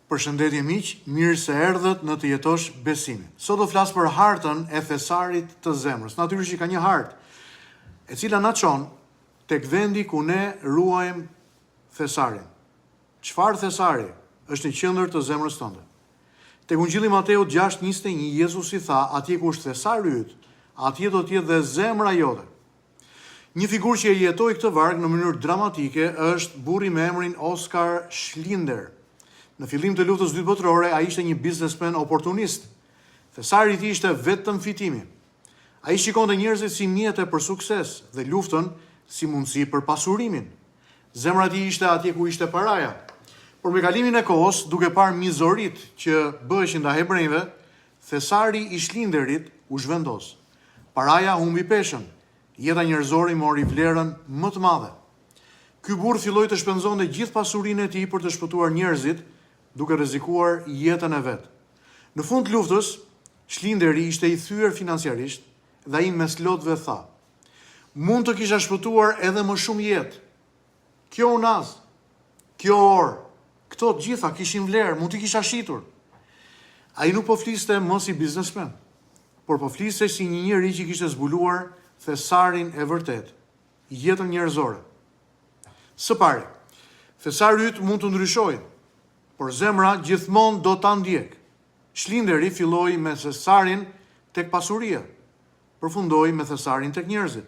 Përshëndetje miq, mirë se erdhët në Të jetosh besimin. Sot do flas për hartën e thesarit të zemrës. Natyrisht që ka një hartë, e cila na çon tek vendi ku ne ruajmë thesarin. Çfarë thesari është në qendër të zemrës tënde? Tek Ungjilli Mateut 6:21 Jezusi tha, atje ku është thesari yt, atje do të jetë dhe zemra jote. Një figurë që e jetoi këtë varg në mënyrë dramatike është burri me emrin Oskar Schlinder. Në fillim të luftës së dytë botërore, ai ishte një biznesmen oportunist. Thesari i tij ishte vetëm fitimi. Ai shikonte njerëzit si mjete për sukses dhe luftën si mundësi për pasurimin. Zemra e tij ishte atje ku ishte paraja. Por me kalimin e kohës, duke parë mizorit që bëheshin nga hebrejve, thesari i Schlinderit u zhvendos. Paraja humbi peshën. Jeta njerëzore i mori vlerën më të madhe. Ky burr filloi të shpenzonte gjithë pasurinë e tij për të shpëtuar njerëzit, duke rrezikuar jetën e vet. Në fund të luftës, Schlinderi ishte i thyer financiarisht dhe ai mes lotëve tha: "Mund të kisha shpëtuar edhe më shumë jetë. Kjo unaz, kjo orë, këto të gjitha kishin vlerë, mund t'i kisha shitur." Ai nuk po fliste më si biznesmen, por po fliste si një njeri që kishte zbuluar thesarin e vërtet, jetën njerëzore. Së pari, thesari yt mund të ndryshojë, por zemra gjithmonë do ta ndjek. Schlinderi filloi me thesarin tek pasuria, përfundoi me thesarin tek njerëzit.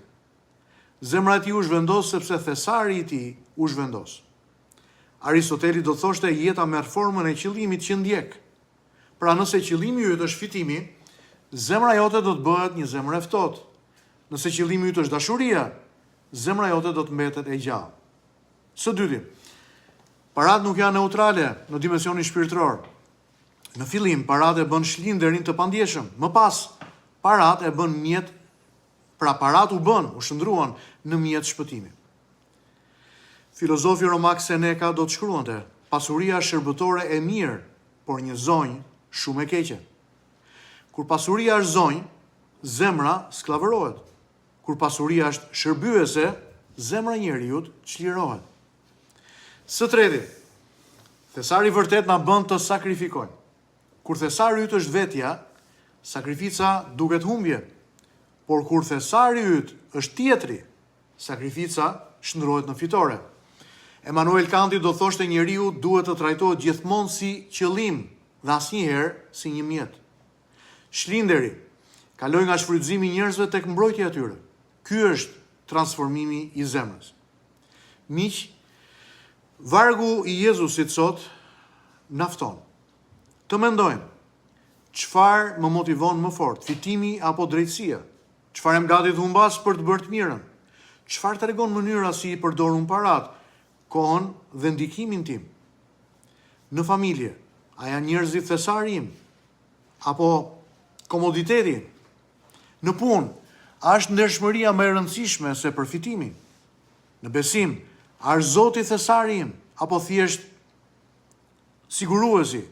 Zemra e tij u zhvendos sepse thesari i tij u zhvendos. Aristoteli do thoshte jeta merr formën e qëllimit që ndjek. Pra nëse qëllimi yt është fitimi, zemra jote do të bëhet një zemër e ftohtë. Nëse qëllimi yt është dashuria, zemra jote do të mbetet e gjallë. Së dyti, parat nuk janë neutrale në dimensionin shpirtëror. Në fillim, parat e bën Schlinderin të pandjeshëm. Më pas, parat e bën mjet, pra parat u shndruan në mjet shpëtimi. Filozofi romak Seneca do të shkruante: pasuria shërbëtore e mirë, por një zonjë shumë e keqe. Kur pasuria është zonjë, zemra sklavërohet. Kur pasuria është shërbyese, zemra e njeriu çlirohet. Së treti, thesari vërtet na bën të sakrifikojmë. Kur thesari yt është vetja, sakrifica duket humbje. Por kur thesari yt është tjetri, sakrifica shndrohet në fitore. Emanuel Kanti do thoshte njeriu duhet të trajtohet gjithmonë si qëllim dhe asnjëherë si një mjet. Schlinderi kaloi nga shfrytëzimi i njerëzve tek mbrojtja e tyre. Ky është transformimi i zemrës. Miq, vargu i Jezusit sot na fton të mendojmë: çfarë më motivon më fort, fitimi apo drejtësia? Çfarë jam gati të humbas për të bërë të mirën? Çfarë tregon mënyra si i përdor unë parat, kohën dhe ndikimin tim? Në familje, a janë njerëzit thesari im apo komoditeti? Në punë, a është ndershmëria më e rëndësishme se përfitimi? Në besim, a është Zoti thesari im apo thjesht siguruesi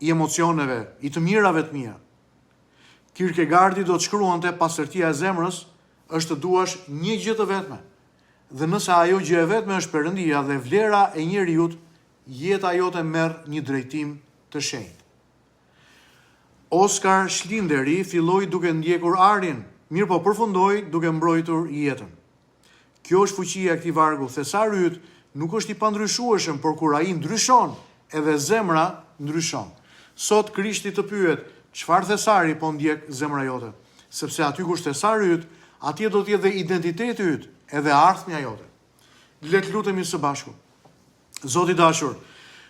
i emocioneve, i të mirave të mia? Kierkegaardi do të shkruante: pastërtia e zemrës është të duash një gjë të vetme. Dhe nëse ajo gjë e vetme është Perëndia dhe vlera e njeriu, jeta jote merr një drejtim të shenjtë. Oskar Schlinderi filloi duke ndjekur arin, mirë po përfundoi duke mbrojtur jetën. Kjo është fuqia e këtij vargu. Thesari yt nuk është i pandryshueshëm, por kur ai ndryshon, edhe zemra ndryshon. Sot Krishti të pyet: çfarë thesari po ndjek zemra jote? Sepse aty ku është thesari yt, atje do të jetë dhe identiteti yt, edhe ardhmja jote. Le të lutemi së bashku. Zoti i dashur,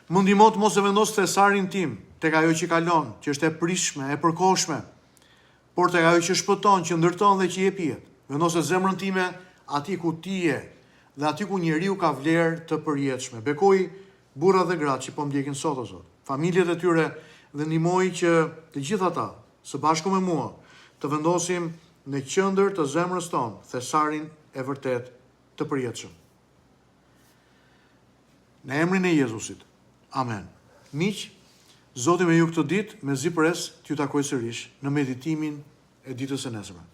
më ndihmo të mos e vendos thesarin tim tek ajo që kalon, që është e prishme, e përkohshme, por tek ajo që shpëton, që ndërton dhe që jep jetë. Vendose zemrën time aty ku ti je dhe aty ku njeriu ka vlerë të përjetshme. Bekoj burra dhe gratë që po ndjekin sot o Zot, familjet e tyre, dhe ndihmoj që të gjithë ata, së bashku me mua, të vendosim në qendër të zemrës tonë thesarin e vërtet të përjetshëm. Në emrin e Jezusit. Amen. Miq, Zoti me ju këtë ditë me zi pres t'ju takoj sërish në meditimin e ditës së nesërme.